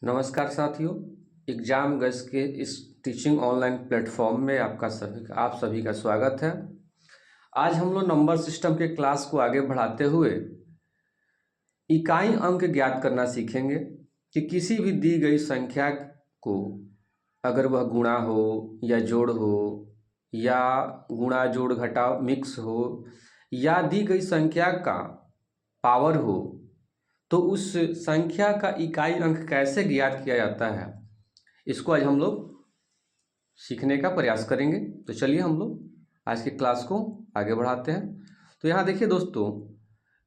नमस्कार साथियों। एग्जाम गज के इस टीचिंग ऑनलाइन प्लेटफॉर्म में आप सभी का स्वागत है। आज हम लोग नंबर सिस्टम के क्लास को आगे बढ़ाते हुए इकाई अंक ज्ञात करना सीखेंगे कि किसी भी दी गई संख्या को अगर वह गुणा हो या जोड़ हो या गुणा जोड़ घटाव मिक्स हो या दी गई संख्या का पावर हो तो उस संख्या का इकाई अंक कैसे ज्ञात किया जाता है, इसको आज हम लोग सीखने का प्रयास करेंगे। तो चलिए हम लोग आज की क्लास को आगे बढ़ाते हैं। तो यहाँ देखिए दोस्तों,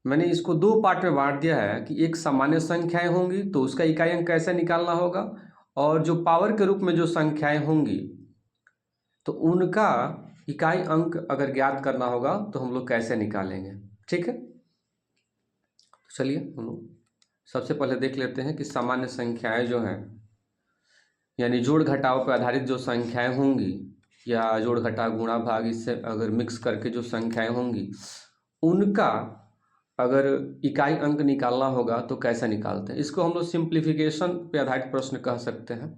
मैंने इसको दो पार्ट में बांट दिया है कि एक सामान्य संख्याएं होंगी तो उसका इकाई अंक कैसे निकालना होगा, और जो पावर के रूप में जो संख्याएं होंगी तो उनका इकाई अंक अगर ज्ञात करना होगा तो हम लोग कैसे निकालेंगे। ठीक है, तो चलिए हम लोग सबसे पहले देख लेते हैं कि सामान्य संख्याएं जो हैं यानी जोड़ घटाव पर आधारित जो संख्याएं होंगी या जोड़ घटाव गुणा भाग इससे अगर मिक्स करके जो संख्याएं होंगी उनका अगर इकाई अंक निकालना होगा तो कैसे निकालते हैं। इसको हम लोग सिंप्लीफिकेशन पे आधारित प्रश्न कह सकते हैं।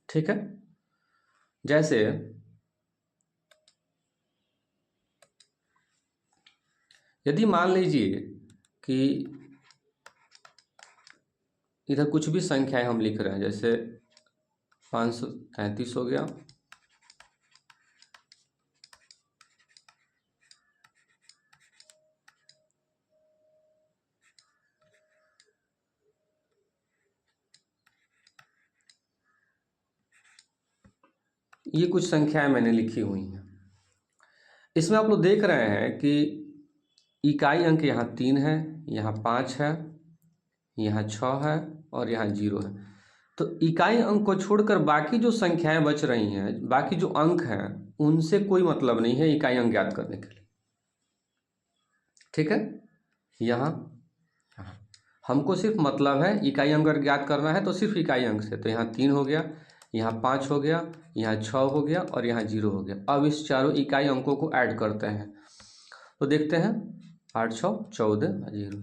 ठीक है, जैसे यदि मान लीजिए कि इधर कुछ भी संख्याएं हम लिख रहे हैं, जैसे 533 हो गया, ये कुछ संख्याएं मैंने लिखी हुई हैं। इसमें आप लोग देख रहे हैं कि इकाई अंक यहाँ 3 है, यहाँ 5 है, यहाँ 6 है और यहाँ 0 है। तो इकाई अंक को छोड़कर बाकी जो संख्याएं बच रही हैं, बाकी जो अंक हैं, उनसे कोई मतलब नहीं है इकाई अंक ज्ञात करने के लिए। ठीक है, यहाँ हमको सिर्फ मतलब है इकाई अंक अगर ज्ञात करना है तो सिर्फ इकाई अंक से। तो यहाँ 3 हो गया, यहाँ 5 हो गया, यहाँ 6 हो गया और यहाँ 0 हो गया। अब इस चारों इकाई अंकों को ऐड करते हैं तो देखते हैं 8 6 14 0।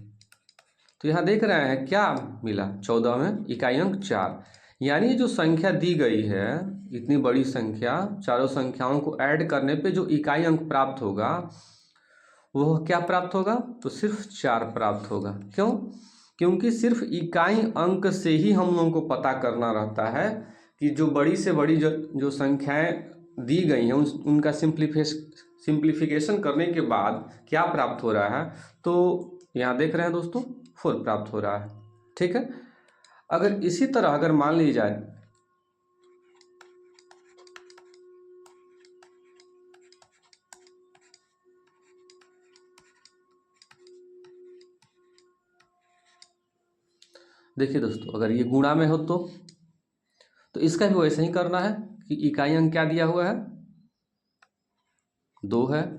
तो यहाँ देख रहे हैं क्या मिला, 14 में इकाई अंक 4। यानी जो संख्या दी गई है इतनी बड़ी संख्या, चारों संख्याओं को ऐड करने पे जो इकाई अंक प्राप्त होगा वह क्या प्राप्त होगा, तो सिर्फ 4 प्राप्त होगा। क्यों? क्योंकि सिर्फ इकाई अंक से ही हम लोगों को पता करना रहता है कि जो बड़ी से बड़ी जो संख्याएं दी गई हैं उनका सिंप्लीफिकेशन करने के बाद क्या प्राप्त हो रहा है। तो यहाँ देख रहे हैं दोस्तों 4 प्राप्त हो रहा है। ठीक है, अगर इसी तरह अगर मान ली जाए देखिए दोस्तों, अगर ये गुणा में हो तो इसका भी वैसे ही करना है कि इकाई अंक क्या दिया हुआ है, 2 है,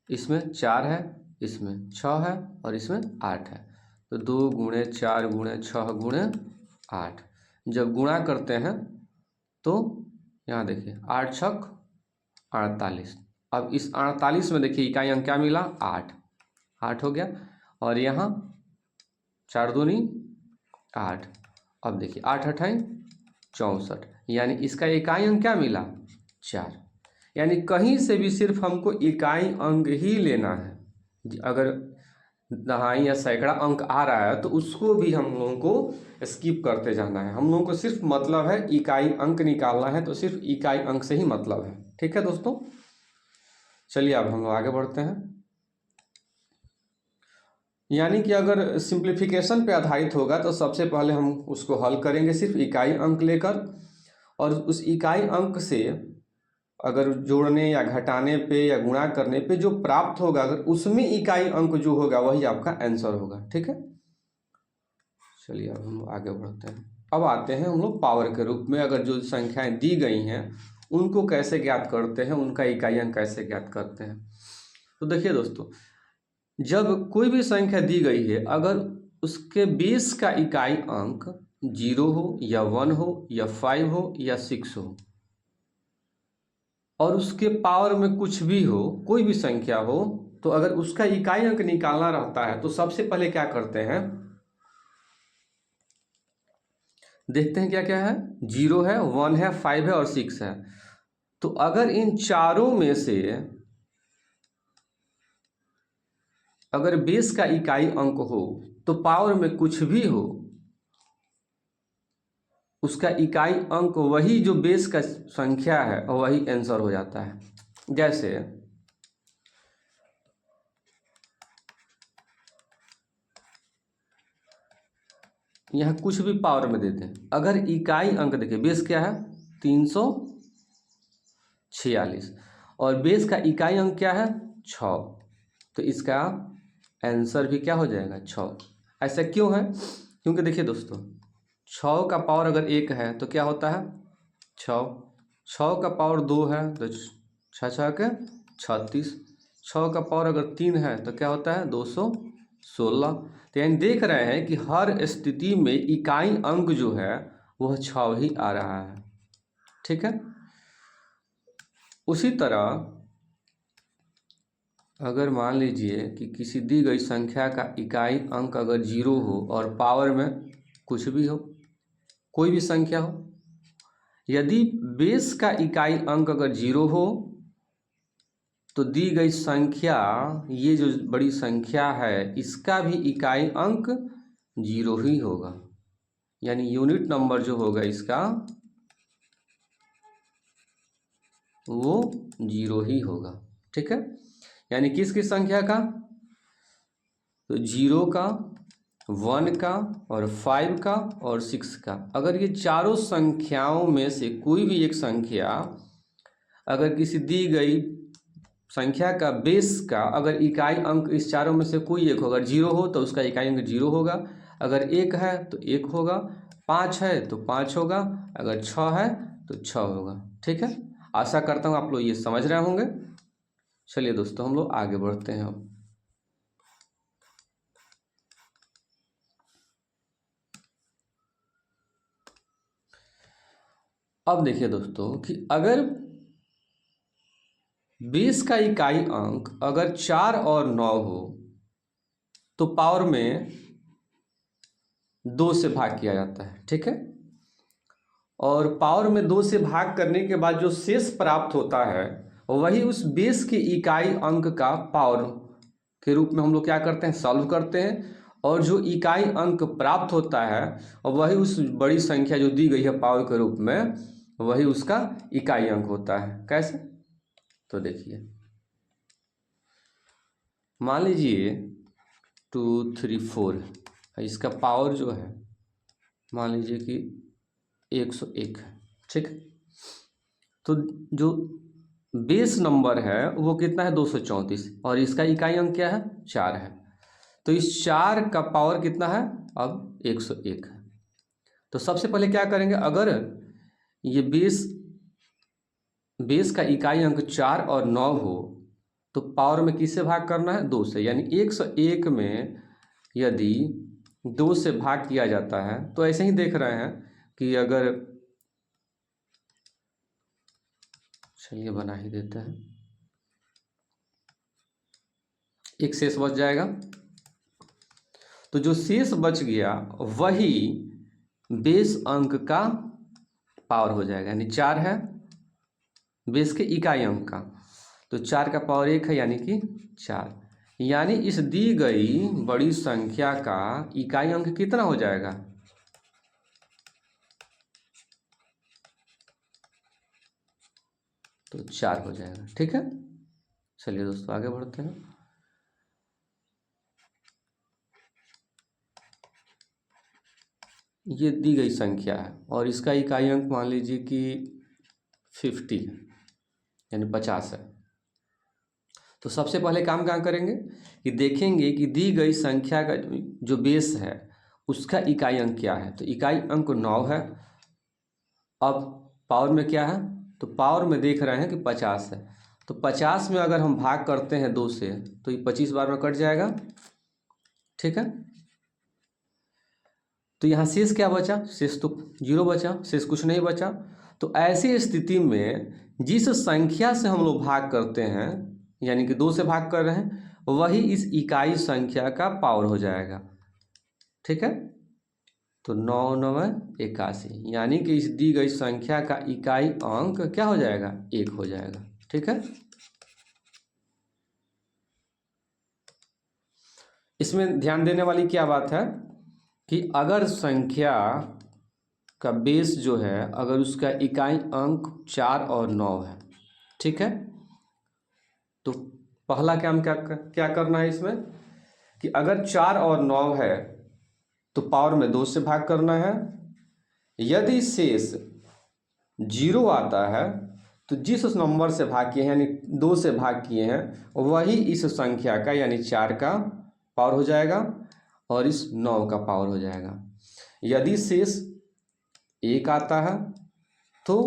इसमें 4 है, इसमें 6 है और इसमें 8 है। तो 2 गुणे 4 गुणे 6 गुणे 8 जब गुणा करते हैं तो यहाँ देखिए 8 छक 48। अब इस 48 में देखिए इकाई अंक क्या मिला, 8 हो गया, और यहाँ 4 दूनी 8। अब देखिए 8 अठाई 64, यानी इसका इकाई अंक क्या मिला, 4। यानी कहीं से भी सिर्फ हमको इकाई अंक ही लेना है। अगर दहाई या सैकड़ा अंक आ रहा है तो उसको भी हम लोगों को स्किप करते जाना है। हम लोगों को सिर्फ मतलब है इकाई अंक निकालना है, तो सिर्फ इकाई अंक से ही मतलब है। ठीक है दोस्तों, चलिए अब हम लोग आगे बढ़ते हैं। यानी कि अगर सिंप्लीफिकेशन पे आधारित होगा तो सबसे पहले हम उसको हल करेंगे सिर्फ इकाई अंक लेकर, और उस इकाई अंक से अगर जोड़ने या घटाने पे या गुणा करने पे जो प्राप्त होगा अगर उसमें इकाई अंक जो होगा वही आपका आंसर होगा। ठीक है, चलिए अब हम आगे बढ़ते हैं। अब आते हैं हम लोग पावर के रूप में, अगर जो संख्याएं दी गई हैं उनको कैसे ज्ञात करते हैं, उनका इकाई अंक कैसे ज्ञात करते हैं। तो देखिए दोस्तों, जब कोई भी संख्या दी गई है अगर उसके बेस का इकाई अंक 0 हो या 1 हो या 5 हो या 6 हो और उसके पावर में कुछ भी हो, कोई भी संख्या हो, तो अगर उसका इकाई अंक निकालना रहता है तो सबसे पहले क्या करते हैं, देखते हैं क्या क्या है। 0 है, 1 है, 5 है और 6 है। तो अगर इन चारों में से अगर बेस का इकाई अंक हो तो पावर में कुछ भी हो, उसका इकाई अंक वही जो बेस का संख्या है वही आंसर हो जाता है। जैसे यहाँ कुछ भी पावर में देते हैं, अगर इकाई अंक देखिए, बेस क्या है 346 और बेस का इकाई अंक क्या है 6, तो इसका आंसर भी क्या हो जाएगा 6। ऐसा क्यों है? क्योंकि देखिए दोस्तों, 6 का पावर अगर 1 है तो क्या होता है 6, 6 का पावर 2 है तो 6 के 36, 6 का पावर अगर 3 है तो क्या होता है 216। तो यानी देख रहे हैं कि हर स्थिति में इकाई अंक जो है वह 6 ही आ रहा है। ठीक है। उसी तरह अगर मान लीजिए कि किसी दी गई संख्या का इकाई अंक अगर 0 हो और पावर में कुछ भी हो, कोई भी संख्या हो, यदि बेस का इकाई अंक अगर 0 हो तो दी गई संख्या, ये जो बड़ी संख्या है, इसका भी इकाई अंक 0 ही होगा। यानी यूनिट नंबर जो होगा इसका वो 0 ही होगा। ठीक है। यानी किस किस संख्या का? तो 0 का, 1 का और 5 का और 6 का। अगर ये चारों संख्याओं में से कोई भी एक संख्या अगर किसी दी गई संख्या का बेस का अगर इकाई अंक इस चारों में से कोई एक होगा, 0 हो तो उसका इकाई अंक 0 होगा, अगर 1 है तो 1 होगा, 5 है तो 5 होगा, अगर 6 है तो 6 होगा। ठीक है। आशा करता हूँ आप लोग ये समझ रहे होंगे। चलिए दोस्तों, हम लोग आगे बढ़ते हैं। अब देखिए दोस्तों कि अगर बेस का इकाई अंक अगर 4 और 9 हो तो पावर में 2 से भाग किया जाता है। ठीक है। और पावर में 2 से भाग करने के बाद जो शेष प्राप्त होता है वही उस बेस के इकाई अंक का पावर के रूप में हम लोग क्या करते हैं, सॉल्व करते हैं। और जो इकाई अंक प्राप्त होता है वही उस बड़ी संख्या जो दी गई है पावर के रूप में, वही उसका इकाई अंक होता है। कैसे? तो देखिए, मान लीजिए 2 3 4, इसका पावर जो है मान लीजिए कि 101 है। ठीक। तो जो बेस नंबर है वो कितना है 234 और इसका इकाई अंक क्या है 4 है। तो इस 4 का पावर कितना है अब 101 है। तो सबसे पहले क्या करेंगे, अगर ये बेस का इकाई अंक 4 और 9 हो तो पावर में किससे भाग करना है 2 से। यानी 101 में यदि 2 से भाग किया जाता है तो ऐसे ही देख रहे हैं कि अगर, चलिए बना ही देते हैं, एक शेष बच जाएगा। तो जो शेष बच गया वही बेस अंक का पावर हो जाएगा। यानी 4 है बेस के इकाई अंक का, तो 4 का पावर 1 है यानी कि 4। यानी इस दी गई बड़ी संख्या का इकाई अंक कितना हो जाएगा, तो 4 हो जाएगा। ठीक है। चलिए दोस्तों आगे बढ़ते हैं। ये दी गई संख्या है और इसका इकाई अंक मान लीजिए कि 50 है यानी 50 है। तो सबसे पहले काम क्या करेंगे कि देखेंगे कि दी गई संख्या का जो बेस है उसका इकाई अंक क्या है। तो इकाई अंक 9 है। अब पावर में क्या है, तो पावर में देख रहे हैं कि 50 है। तो 50 में अगर हम भाग करते हैं 2 से तो ये 25 बार में कट जाएगा। ठीक है। तो यहाँ शेष क्या बचा, शेष तो 0 बचा, शेष कुछ नहीं बचा। तो ऐसी स्थिति में जिस संख्या से हम लोग भाग करते हैं यानी कि 2 से भाग कर रहे हैं वही इस इकाई संख्या का पावर हो जाएगा। ठीक है। तो 9 9 81, यानी कि इस दी गई संख्या का इकाई अंक क्या हो जाएगा? 1 हो जाएगा। ठीक है, इसमें ध्यान देने वाली क्या बात है कि अगर संख्या का बेस जो है, अगर उसका इकाई अंक 4 और 9 है, ठीक है, तो पहला काम क्या करना है इसमें कि अगर 4 और 9 है तो पावर में 2 से भाग करना है। यदि शेष 0 आता है तो जिस नंबर से भाग किए हैं, यानी 2 से भाग किए हैं, वही इस संख्या का यानी 4 का पावर हो जाएगा और इस 9 का पावर हो जाएगा। यदि शेष 1 आता है तो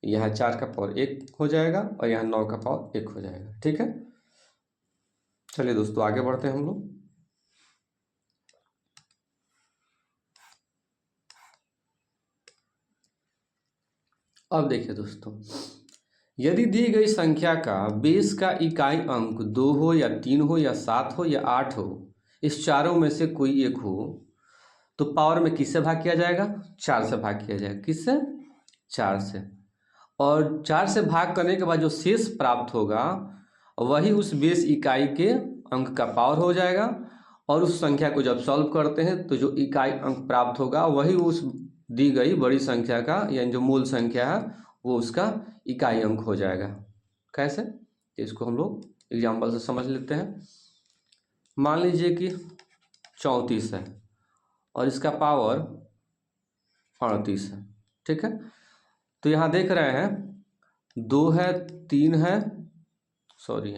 यहाँ 4 का पावर 1 हो जाएगा और यहाँ 9 का पावर 1 हो जाएगा। ठीक है, चलिए दोस्तों आगे बढ़ते हैं हम लोग। अब देखिए दोस्तों, यदि दी गई संख्या का बेस का इकाई अंक 2 हो या 3 हो या 7 हो या 8 हो, इस चारों में से कोई एक हो, तो पावर में किससे भाग किया जाएगा? 4 से भाग किया जाएगा। किससे? 4 से। और 4 से भाग करने के बाद जो शेष प्राप्त होगा वही उस बेस इकाई के अंक का पावर हो जाएगा। और उस संख्या को जब सॉल्व करते हैं तो जो इकाई अंक प्राप्त होगा वही उस दी गई बड़ी संख्या का, यानी जो मूल संख्या है, वो उसका इकाई अंक हो जाएगा। कैसे? इसको हम लोग एग्जाम्पल से समझ लेते हैं। मान लीजिए कि 34 है और इसका पावर 38 है। ठीक है, तो यहाँ देख रहे हैं 2 है, 3 है, सॉरी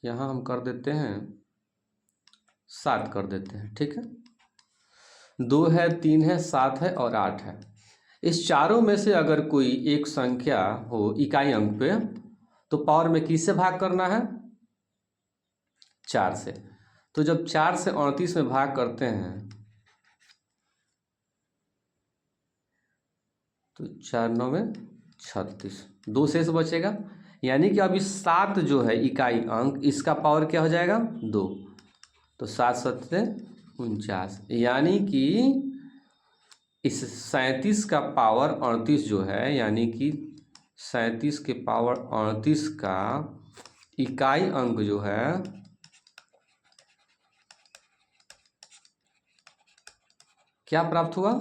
यहाँ हम कर देते हैं 7 कर देते हैं। ठीक है, 2 है, 3 है, 7 है और 8 है। इस चारों में से अगर कोई एक संख्या हो इकाई अंक पे, तो पावर में किससे भाग करना है? 4 से। तो जब 4 से 38 में भाग करते हैं तो 4 9 में 36, 2 शेष बचेगा, यानी कि अब इस 7 जो है इकाई अंक, इसका पावर क्या हो जाएगा? 2। तो 7 7 49, यानी कि इस 37 का पावर 38 जो है, यानी कि 37 के पावर 38 का इकाई अंक जो है क्या प्राप्त हुआ?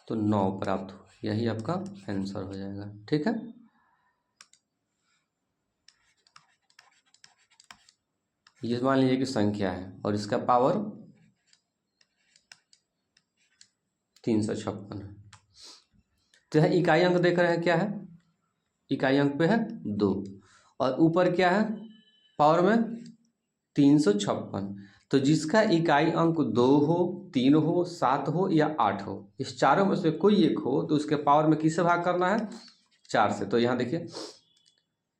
तो 9 प्राप्त हुआ। यही आपका आंसर हो जाएगा। ठीक है, ये मान लीजिए कि संख्या है और इसका पावर 356 है। तो यह इकाई अंक देख रहे हैं, क्या है? इकाई अंक पे है 2 और ऊपर क्या है? पावर में 356। तो जिसका इकाई अंक 2 हो, 3 हो, 7 हो या 8 हो, इस चारों में से कोई एक हो, तो उसके पावर में किससे भाग करना है? 4 से। तो यहाँ देखिए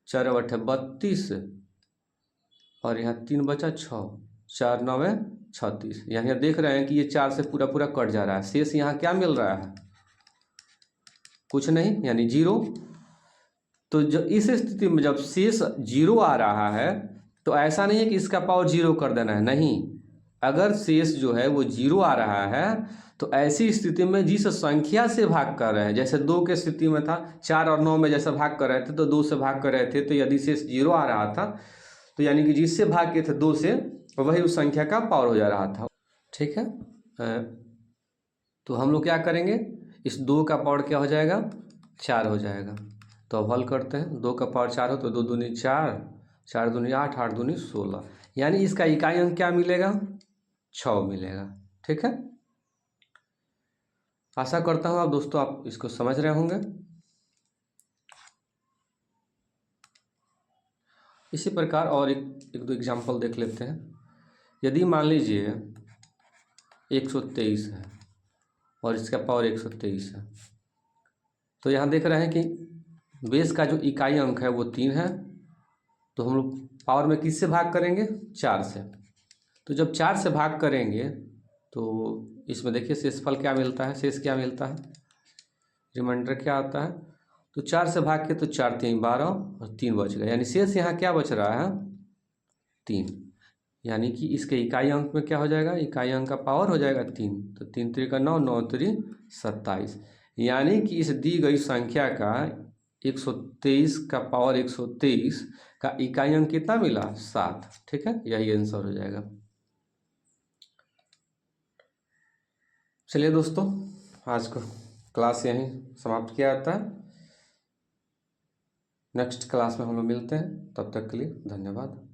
4 8 32 और यहाँ 3 बचा 6, 4 9 36। यहाँ देख रहे हैं कि ये 4 से पूरा पूरा कट जा रहा है। शेष यहाँ क्या मिल रहा है? कुछ नहीं, यानी 0। तो जो इस स्थिति में जब शेष 0 आ रहा है तो ऐसा नहीं है कि इसका पावर 0 कर देना है, नहीं। अगर शेष जो है वो 0 आ रहा है तो ऐसी स्थिति में जिस संख्या से भाग कर रहे हैं, जैसे 2 के स्थिति में था, 4 और 9 में जैसे भाग कर रहे थे तो 2 से भाग कर रहे थे, तो यदि शेष 0 आ रहा था तो यानी कि जिससे भाग के थे 2 से, वही उस संख्या का पावर हो जा रहा था। ठीक है, तो हम लोग क्या करेंगे? इस 2 का पावर क्या हो जाएगा? 4 हो जाएगा। तो अब हल करते हैं। 2 का पावर 4 हो तो 2 दूनी 4, 4 दूनी 8, 8 दूनी 16, यानी इसका इकाई अंक क्या मिलेगा? 6 मिलेगा। ठीक है, आशा करता हूँ आप दोस्तों आप इसको समझ रहे होंगे। इसी प्रकार और एक दो एग्जाम्पल देख लेते हैं। यदि मान लीजिए 123 है और इसका पावर 123 है, तो यहाँ देख रहे हैं कि बेस का जो इकाई अंक है वो 3 है, तो हम लोग पावर में किससे भाग करेंगे? 4 से। तो जब 4 से भाग करेंगे तो इसमें देखिए शेषफल क्या मिलता है, शेष क्या मिलता है, रिमाइंडर क्या आता है? तो 4 से भाग के तो 4 3 12 और 3 बच गया, यानी शेष यहाँ क्या बच रहा है? 3। यानी कि इसके इकाई अंक में क्या हो जाएगा, इकाई अंक का पावर हो जाएगा 3, तो 3 3 का 9, 9 3 27, यानी कि इस दी गई संख्या का 123 का पावर 123 का इकाई अंक कितना मिला, 7। ठीक है, यही आंसर हो जाएगा। चलिए दोस्तों, आज का क्लास यहीं समाप्त किया जाता है। नेक्स्ट क्लास में हम लोग मिलते हैं, तब तक के लिए धन्यवाद।